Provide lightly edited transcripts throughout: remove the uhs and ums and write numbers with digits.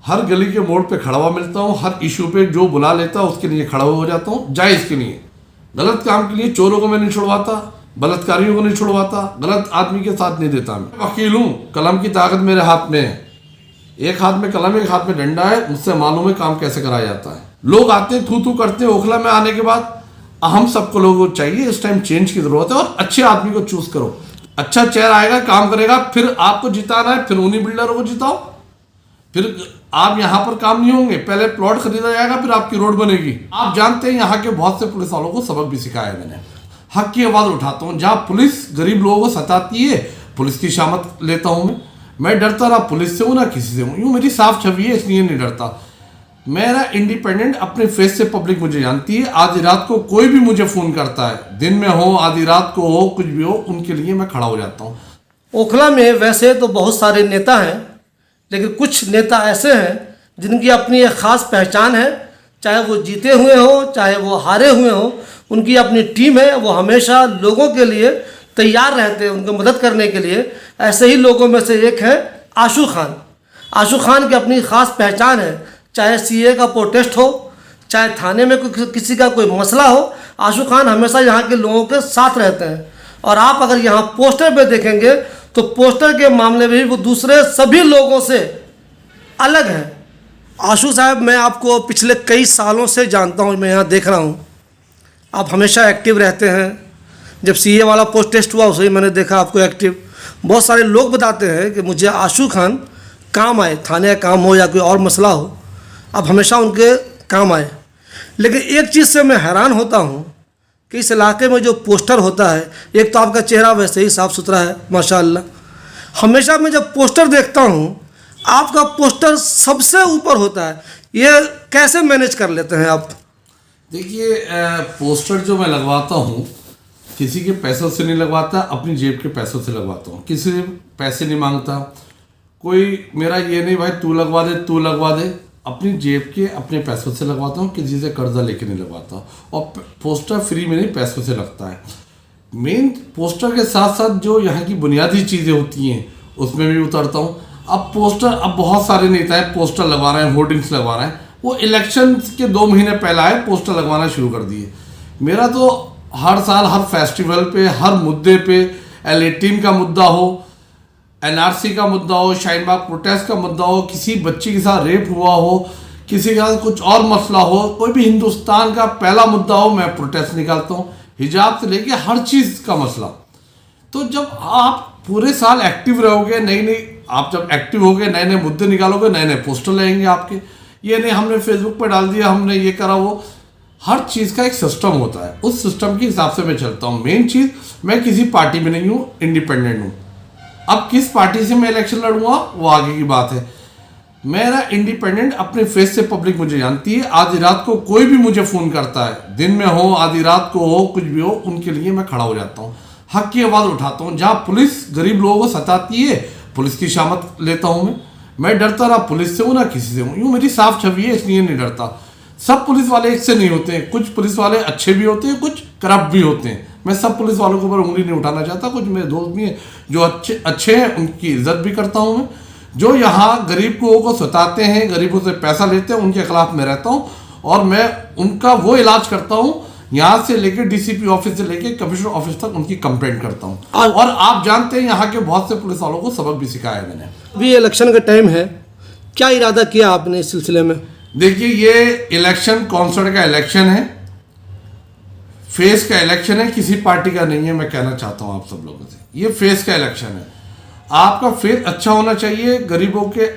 हर गली के मोड़ पे खड़ा हुआ मिलता हूँ, हर इशू पे जो बुला लेता है उसके लिए खड़ा हो जाता हूँ, जायज़ के लिए। गलत काम के लिए चोरों को मैं नहीं छुड़वाता, बलात्कारियों को नहीं छुड़वाता, गलत आदमी के साथ नहीं देता। मैं वकील हूँ, कलम की ताकत मेरे हाथ में है। एक हाथ में कलम, एक हाथ में डंडा है, मुझसे मालूम है काम कैसे कराया जाता है। लोग आते हैं, थू थू करते हैं। ओखला में आने के बाद हम सबको लोगों को चाहिए, इस टाइम चेंज की जरूरत है और अच्छे आदमी को चूज करो। अच्छा चेहरा आएगा, काम करेगा, फिर आपको जिताना है, फिर उन्हीं बिल्डरों को जिताओ। फिर आप यहाँ पर काम नहीं होंगे, पहले प्लॉट खरीदा जाएगा, फिर आपकी रोड बनेगी। आप जानते हैं यहाँ के बहुत से पुलिस वालों को सबक भी सिखाया है मैंने। हक की आवाज़ उठाता हूँ। जहाँ पुलिस गरीब लोगों को सताती है, पुलिस की शामत लेता हूँ मैं डरता ना पुलिस से हूँ ना किसी से हूँ, यूँ मेरी साफ छवि है, इसलिए नहीं डरता। मेरा इंडिपेंडेंट, अपने फेस से पब्लिक मुझे जानती है। आधी रात को कोई भी मुझे फ़ोन करता है, दिन में हो, आधी रात को हो, कुछ भी हो, उनके लिए मैं खड़ा हो जाता हूँ। ओखला में वैसे तो बहुत सारे नेता हैं, लेकिन कुछ नेता ऐसे हैं जिनकी अपनी एक ख़ास पहचान है। चाहे वो जीते हुए हो, चाहे वो हारे हुए हो, उनकी अपनी टीम है। वो हमेशा लोगों के लिए तैयार रहते हैं, उनको मदद करने के लिए। ऐसे ही लोगों में से एक है आशू खान। आशू खान की अपनी ख़ास पहचान है। चाहे सीए का प्रोटेस्ट हो, चाहे थाने में किसी का कोई मसला हो, आशू खान हमेशा यहाँ के लोगों के साथ रहते हैं। और आप अगर यहाँ पोस्टर पे देखेंगे तो पोस्टर के मामले में भी वो दूसरे सभी लोगों से अलग हैं। आशू साहब, मैं आपको पिछले कई सालों से जानता हूँ, मैं यहाँ देख रहा हूँ आप हमेशा एक्टिव रहते हैं। जब सीए वाला प्रोटेस्ट हुआ उसे ही मैंने देखा आपको एक्टिव। बहुत सारे लोग बताते हैं कि मुझे आशू खान काम आए, थाने का काम हो या कोई और मसला हो, आप हमेशा उनके काम आए। लेकिन एक चीज़ से मैं हैरान होता हूँ कि इस इलाके में जो पोस्टर होता है, एक तो आपका चेहरा वैसे ही साफ़ सुथरा है माशाअल्लाह। हमेशा मैं जब पोस्टर देखता हूँ आपका पोस्टर सबसे ऊपर होता है। ये कैसे मैनेज कर लेते हैं आप? देखिए, पोस्टर जो मैं लगवाता हूँ किसी के पैसों से नहीं लगवाता, अपनी जेब के पैसों से लगवाता हूँ। किसी से पैसे नहीं मांगता, कोई मेरा ये नहीं भाई तू लगवा दे, तू लगवा दे। अपनी जेब के अपने पैसों से लगवाता हूँ, किसी से कर्जा लेके नहीं लगवाता। और पोस्टर फ्री में नहीं, पैसों से लगता है। मेन पोस्टर के साथ साथ जो यहाँ की बुनियादी चीज़ें होती हैं उसमें भी उतरता हूँ। अब पोस्टर, अब बहुत सारे नेता हैं पोस्टर लगवा रहे हैं, होर्डिंग्स लगवा रहे हैं। वो इलेक्शन के 2 महीने पहले आए, पोस्टर लगवाना शुरू कर दिए। मेरा तो हर साल हर फेस्टिवल पे, हर मुद्दे पे, L18 का मुद्दा हो, NRC का मुद्दा हो, शाहीन बाग प्रोटेस्ट का मुद्दा हो, किसी बच्ची के साथ रेप हुआ हो, किसी के साथ कुछ और मसला हो, कोई भी हिंदुस्तान का पहला मुद्दा हो, मैं प्रोटेस्ट निकालता हूँ। हिजाब से लेके हर चीज़ का मसला। तो जब आप पूरे साल एक्टिव रहोगे, आप जब एक्टिव होगे, नए नए मुद्दे निकालोगे, नए नए पोस्टर लगेंगे आपके। ये नहीं हमने फेसबुक पर डाल दिया, हमने ये करा, वो हर चीज़ का एक सिस्टम होता है, उस सिस्टम के हिसाब से मैं चलता हूँ। मेन चीज़, मैं किसी पार्टी में नहीं हूँ, इंडिपेंडेंट हूँ। अब किस पार्टी से मैं इलेक्शन लड़ूंगा वो आगे की बात है। मेरा इंडिपेंडेंट, अपने फेस से पब्लिक मुझे जानती है। आधी रात को कोई भी मुझे फ़ोन करता है, दिन में हो, आधी रात को हो, कुछ भी हो, उनके लिए मैं खड़ा हो जाता हूँ। हक की आवाज़ उठाता हूँ। जहाँ पुलिस गरीब लोगों को सताती है, पुलिस की शामत लेता हूँ मैं डरता ना पुलिस से हूँ ना किसी से हूँ, यूँ मेरी साफ छवि है, इसलिए नहीं डरता। सब पुलिस वाले एक से नहीं होते हैं, कुछ पुलिस वाले अच्छे भी होते हैं, कुछ करप्ट भी होते हैं। मैं सब पुलिस वालों के ऊपर उंगली नहीं उठाना चाहता। कुछ मेरे दोस्त भी हैं जो अच्छे हैं, उनकी इज्जत भी करता हूँ मैं। जो यहाँ गरीब लोगों को सताते हैं, गरीबों से पैसा लेते हैं, उनके खिलाफ मैं रहता हूँ और मैं उनका वो इलाज करता हूँ। यहाँ से लेके DCP ऑफिस से लेके कमिश्नर ऑफिस तक उनकी कंप्लेंट करता हूँ। और आप जानते हैं यहाँ के बहुत से पुलिस वालों को सबक भी सिखाया है मैंने। अभी इलेक्शन का टाइम है, क्या इरादा किया आपने इस सिलसिले में? देखिए, ये इलेक्शन कौंसल का इलेक्शन है, फेस का इलेक्शन है, किसी पार्टी का नहीं है। मैं कहना चाहता हूँ आप सब लोगों से, ये फेस का इलेक्शन है। आपका फेस अच्छा होना चाहिए, गरीबों के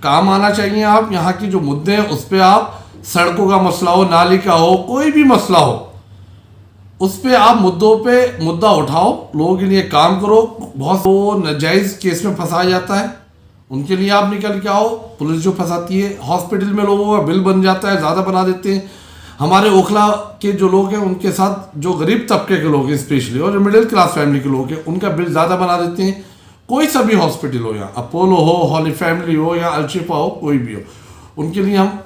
काम आना चाहिए। आप यहाँ की जो मुद्दे हैं उस पर आप, सड़कों का मसला हो, नाली का हो, कोई भी मसला हो, उस पर आप मुद्दों पे मुद्दा उठाओ, लोगों के लिए काम करो। बहुत वो नाजायज़ केस में फंसाया जाता है, उनके लिए आप निकल के आओ। पुलिस जो फंसाती है, हॉस्पिटल में लोगों का बिल बन जाता है, ज़्यादा बना देते हैं। हमारे ओखला के जो लोग हैं उनके साथ जो गरीब तबके के लोग हैं स्पेशली, और जो मिडिल क्लास फैमिली के लोग हैं, उनका बिल ज़्यादा बना देते हैं। कोई सा भी हॉस्पिटल हो, या अपोलो हो, हॉली फैमिली हो, या अलशिफा हो, कोई भी हो, उनके लिए हम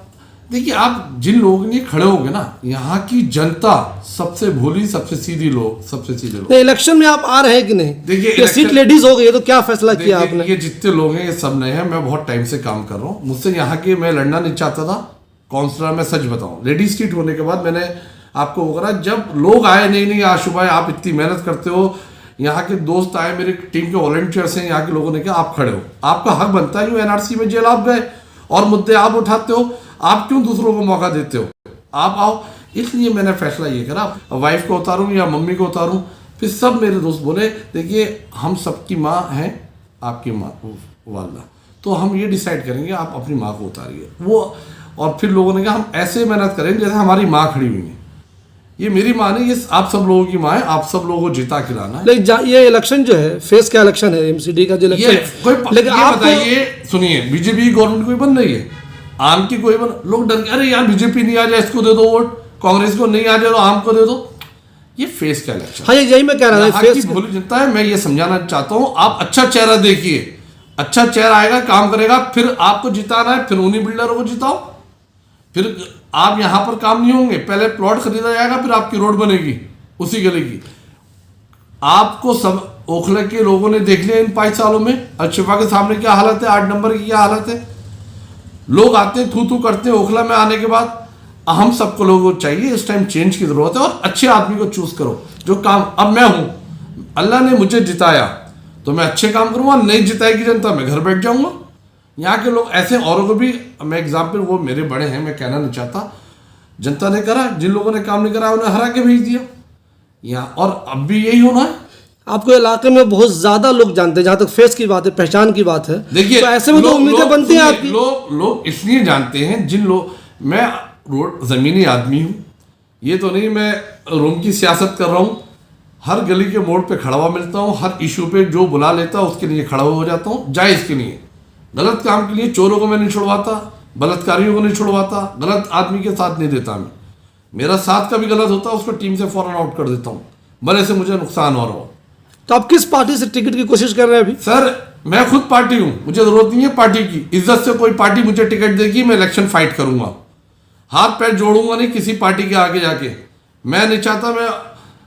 देखिए, आप जिन लोगों के लिए खड़े होगे ना, यहाँ की जनता सबसे भोली, सबसे सीधे लोग। नहीं, इलेक्शन में आप आ रहे हैं कि नहीं? देखिए, ये सीट लेडीज हो गई है, तो क्या फैसला किया देखिए, आपने? ये जितने लोग हैं ये सब नए हैं। मैं बहुत टाइम से काम कर रहा हूँ। मुझसे यहाँ के मैं लड़ना नहीं चाहता था काउंसलर। मैं सच बताऊँ, लेडीज सीट होने के बाद मैंने आपको वो करा, जब लोग आए, नहीं आशु भाई आप इतनी मेहनत करते हो, यहाँ के दोस्त आए, मेरी टीम के वॉलंटियर्स हैं, यहाँ के लोगों ने कहा आप खड़े हो, आपका हक बनता है। यूँ एनआरसी में जेल आप गए और मुद्दे आप उठाते हो, आप क्यों दूसरों को मौका देते हो, आप आओ। इसलिए मैंने फैसला ये करा, वाइफ को उतारूं या मम्मी को उतारूं। फिर सब मेरे दोस्त बोले देखिए हम सबकी माँ हैं, आपकी माँ वालदा, तो हम ये डिसाइड करेंगे आप अपनी माँ को उतारिए वो। और फिर लोगों ने कहा हम ऐसे मेहनत करेंगे जैसे हमारी माँ खड़ी हुई है। ये मेरी माँ नहीं, ये आप सब लोगों की माँ है, आप सब लोगों को जिता खिलाना है। लेकिन ये इलेक्शन जो है, फेस का इलेक्शन है, एमसीडी का जो इलेक्शन है, लेकिन ये आपको बताइए, सुनिए, बीजेपी की गवर्नमेंट कोई बन रही है, आम की कोई बन, लोग डर के अरे यार बीजेपी नहीं आ जाए इसको दे दो वोट, कांग्रेस को नहीं आ जाए तो आम को दे दो। ये फेस का इलेक्शन। हाँ, यही मैं कह रहा था, यहाँ की भोली जनता है। मैं ये समझाना चाहता हूँ, आप अच्छा चेहरा देखिए, अच्छा चेहरा आएगा, काम करेगा, फिर आपको जिताना है, फिर उन्हीं बिल्डरों को जिताओ। फिर आप यहाँ पर काम नहीं होंगे, पहले प्लॉट खरीदा जाएगा, फिर आपकी रोड बनेगी उसी गली की। आपको सब ओखला के लोगों ने देख लिया इन 5 सालों में, अल्शिफा के सामने क्या हालत है, 8 नंबर की क्या हालत है। लोग आते हैं, थू करते हैं ओखला में आने के बाद। हम सबको लोगों को चाहिए, इस टाइम चेंज की जरूरत है, और अच्छे आदमी को चूज करो जो काम। अब मैं हूं, अल्लाह ने मुझे जिताया तो मैं अच्छे काम करूंगा, नहीं जिताएगी जनता मैं घर बैठ जाऊंगा। यहाँ के लोग ऐसे औरों को भी, मैं एग्जाम्पल, वो मेरे बड़े हैं, मैं कहना नहीं चाहता, जनता ने करा, जिन लोगों ने काम नहीं करा उन्हें हरा के भेज दिया यहाँ, और अब भी यही होना है। आपको इलाके में बहुत ज्यादा लोग जानते हैं, जहां तक फेस की बात है, पहचान की बात है, देखिए तो ऐसे में तो उम्मीदें बनती हैं आपकी। लोग इसलिए जानते हैं जिन लोग, मैं रोड जमीनी आदमी हूँ, ये तो नहीं मैं रूम की सियासत कर रहा हूँ। हर गली के मोड़ पे खड़ा हुआ मिलता हूँ, हर इशू पे जो बुला लेता है उसके लिए खड़ा हो जाता हूँ, जायज़ के लिए, गलत काम के लिए। चोरों को मैं नहीं छुड़वाता, बलात्कारियों को नहीं छुड़वाता, गलत आदमी के साथ नहीं देता मैं। मेरा साथ का भी गलत होता है उसको टीम से फौरन आउट कर देता हूँ, भले से मुझे नुकसान हो रहा हो। तो आप किस पार्टी से टिकट की कोशिश कर रहे हैं अभी? सर मैं खुद पार्टी हूँ, मुझे जरूरत नहीं है पार्टी की। इज्जत से कोई पार्टी मुझे टिकट देगी, मैं इलेक्शन फाइट करूंगा, हाथ पैर जोड़ूंगा नहीं किसी पार्टी के आगे जाके। मैं नहीं चाहता, मैं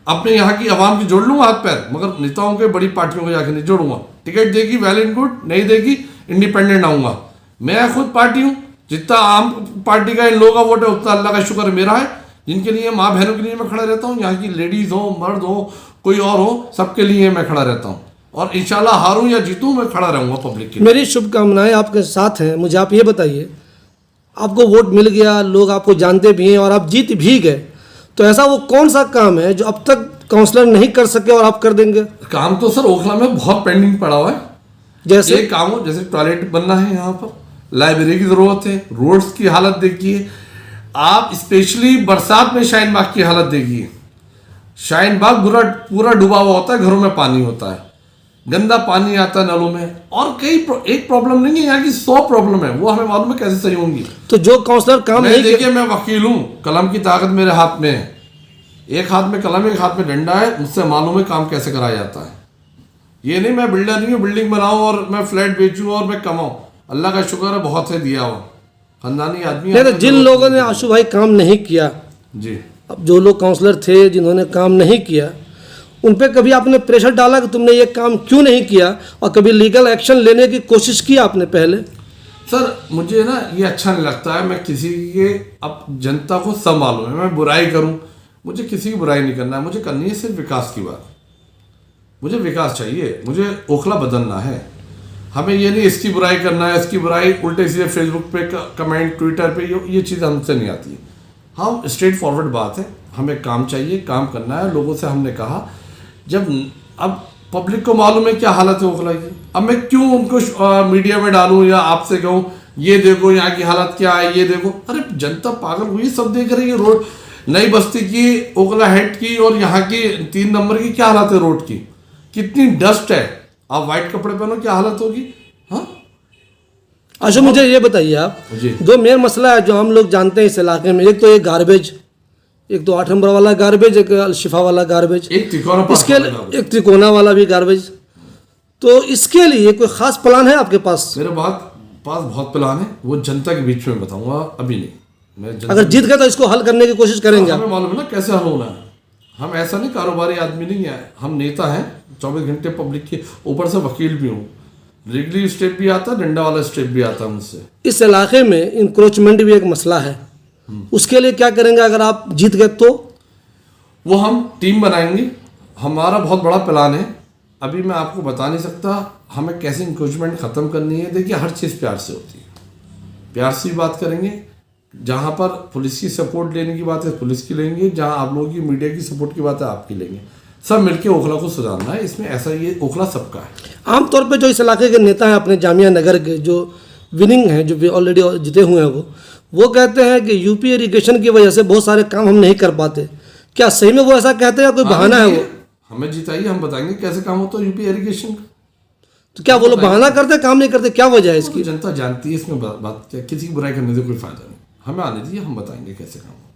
अपने यहाँ की आवाम की जोड़ लूंगा हाथ पैर, मगर नेताओं के बड़ी पार्टियों को जाके नहीं जोड़ूंगा। टिकट देगी वेल एंड गुड, नहीं देगी इंडिपेंडेंट आऊंगा। मैं खुद पार्टी हूँ, जितना आम पार्टी का इन लोगों का वोट है उतना अल्लाह का शुक्र मेरा है, जिनके लिए माँ बहनों के लिए मैं खड़ा रहता हूँ। यहाँ की लेडीज हो, मर्द हो, कोई और हो, सबके लिए मैं खड़ा रहता हूँ, और इंशाल्लाह हारूं या जीतूं मैं खड़ा रहूंगा पब्लिक के लिए। मेरी शुभकामनाएं आपके साथ हैं। मुझे आप ये बताइए, आपको वोट मिल गया, लोग आपको जानते भी हैं और आप जीत भी गए, तो ऐसा वो कौन सा काम है जो अब तक काउंसलर नहीं कर सके और आप कर देंगे? काम तो सर ओखला में बहुत पेंडिंग पड़ा हुआ है। जैसे एक काम हो, जैसे टॉयलेट बनना है यहाँ पर, लाइब्रेरी की जरूरत है, रोड्स की हालत देखिए आप, स्पेशली बरसात में शाहीन बाग की हालत देखिए। शाहीन बाग पूरा डूबा हुआ होता है, घरों में पानी होता है, गंदा पानी आता है नलों में, और एक प्रॉब्लम नहीं है, यहाँ की 100 प्रॉब्लम है, वो हमें मालूम है कैसे सही होंगी। तो जो काउंसलर काम नहीं देखिए मैं वकील हूँ, कलम की ताकत मेरे हाथ में है, एक हाथ में कलम एक हाथ में डंडा है, मुझसे मालूम है काम कैसे कराया जाता है। ये नहीं मैं बिल्डर नहीं हूँ, बिल्डिंग बनाऊँ और मैं फ्लैट बेचूँ और मैं कमाऊँ, अल्लाह का शुक्र है बहुत है दिया हुआ, खानदानी आदमी। नहीं तो जिन लोगों ने आशु भाई काम नहीं किया जी, अब जो लोग काउंसलर थे जिन्होंने काम नहीं किया, उन पे कभी आपने प्रेशर डाला कि तुमने ये काम क्यों नहीं किया, और कभी लीगल एक्शन लेने की कोशिश की आपने पहले? सर मुझे ना ये अच्छा नहीं लगता है, मैं किसी के, अब जनता को सब मालूम है, मैं बुराई करूं, मुझे किसी की बुराई नहीं करना है, मुझे करनी है सिर्फ विकास की बात। मुझे विकास चाहिए, मुझे ओखला बदलना है, हमें ये नहीं इसकी बुराई करना है, इसकी बुराई उल्टे सीधे फेसबुक पे कमेंट, ट्विटर पे, ये चीज़ हमसे नहीं आती है। हाँ स्ट्रेट फॉरवर्ड बात है, हमें काम चाहिए, काम करना है। लोगों से हमने कहा, जब अब पब्लिक को मालूम है क्या हालत है ओखला की, अब मैं क्यों उनको मीडिया में डालूं या आपसे कहूं ये देखो यहाँ की हालत क्या है, ये देखो, अरे जनता पागल हुई, सब देख रही है। रोड नई बस्ती की, ओखला हेड की और यहाँ की 3 नंबर की क्या हालत है, रोड की कितनी डस्ट है, आप वाइट कपड़े पहनो क्या हालत होगी। हाँ अच्छा मुझे ये बताइए आप, दो मेन मसला है जो हम लोग जानते हैं इस इलाके में, एक तो ये गार्बेज, एक तो 8 नंबर वाला गार्बेज, एक शिफा वाला गार्बेज, एक त्रिकोना वाला भी गार्बेज। तो इसके लिए कोई खास प्लान है आपके पास? मेरे पास बहुत प्लान है, वो जनता के बीच में बताऊंगा, अभी नहीं। मैं अगर जीत गए तो इसको हल करने की कोशिश करेंगे आप? हमें मालूम है ना कैसे हल होना है। हम ऐसा नहीं कारोबारी आदमी नहीं है, हम नेता हैं 24 घंटे पब्लिक के, ऊपर से वकील भी हूँ, लीगली स्टेप भी आता, डंडा वाला स्टेप भी आता मुझसे। इस इलाके में इंक्रोचमेंट भी एक मसला है, उसके लिए क्या करेंगे अगर आप जीत गए तो? वो हम टीम बनाएंगे, हमारा बहुत बड़ा प्लान है, अभी मैं आपको बता नहीं सकता हमें कैसे इंक्रोचमेंट ख़त्म करनी है। देखिए हर चीज़ प्यार से होती है, प्यार से भी बात करेंगे, जहाँ पर पुलिस की सपोर्ट लेने की बात है पुलिस की लेंगे, जहाँ आप लोगों की मीडिया की सपोर्ट की बात है आपकी लेंगे, सब मिलके ओखला को सुधारना है। इसमें ऐसा ये ओखला सबका है। आमतौर पे जो इस इलाके के नेता हैं अपने जामिया नगर के, जो विनिंग हैं, जो ऑलरेडी जीते हुए हैं, वो कहते हैं कि यूपी इरिगेशन की वजह से बहुत सारे काम हम नहीं कर पाते। क्या सही में वो ऐसा कहते हैं या कोई बहाना है वो? हमें जिताइए, हम बताएंगे कैसे काम होता है यूपी इरिगेशन का। तो क्या वो लोग बहाना करते, काम नहीं करते, क्या वजह है इसकी इसकी? जनता जानती है, इसमें बात क्या, किसी की बुराई करने से कोई फायदा नहीं। हमें आने दीजिए, हम बताएंगे कैसे काम होता है।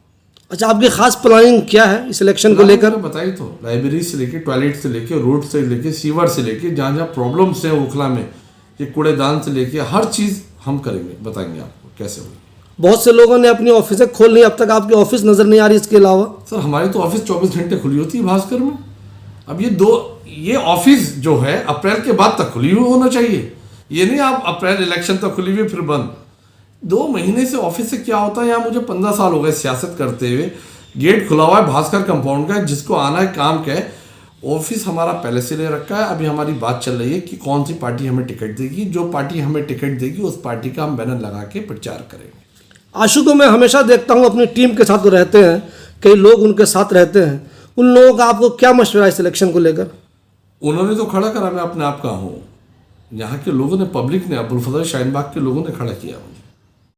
अच्छा, आपकी खास प्लानिंग क्या है इस इलेक्शन को लेकर? बताइए तो, लाइब्रेरी से लेके, टॉयलेट से लेके, रोड से लेके, सीवर से लेके, जहाँ जहाँ प्रॉब्लम्स हैं ओखला में, ये कूड़ेदान से लेके हर चीज़ हम करेंगे, बताएंगे आपको कैसे होगी। बहुत से लोगों ने अपनी ऑफिसें खोल ली, अब तक आपकी ऑफिस नज़र नहीं आ रही इसके अलावा? सर हमारी तो ऑफिस 24 घंटे खुली होती है भास्कर में। अब ये ऑफिस जो है अप्रैल के बाद तक खुली हुई होना चाहिए, ये नहीं आप अप्रैल इलेक्शन तक खुली हुई फिर बंद। 2 महीने से ऑफिस से क्या होता है, यहाँ मुझे 15 साल हो गए सियासत करते हुए, गेट खुला हुआ है भास्कर कंपाउंड का, जिसको आना है काम का है। ऑफिस हमारा पहले से ले रखा है, अभी हमारी बात चल रही है कि कौन सी पार्टी हमें टिकट देगी, जो पार्टी हमें टिकट देगी उस पार्टी का हम बैनर लगा के प्रचार करेंगे। आशु को मैं हमेशा देखता हूँ अपनी टीम के साथ रहते हैं, कई लोग उनके साथ रहते हैं, उन लोगों का आपको क्या मशवरा है इस इलेक्शन को लेकर? उन्होंने तो खड़ा करा, मैं अपने आप का हूँ, यहाँ के लोगों ने, पब्लिक ने, अब्दुल फजल शाहीन बाग के लोगों ने खड़ा किया मुझे।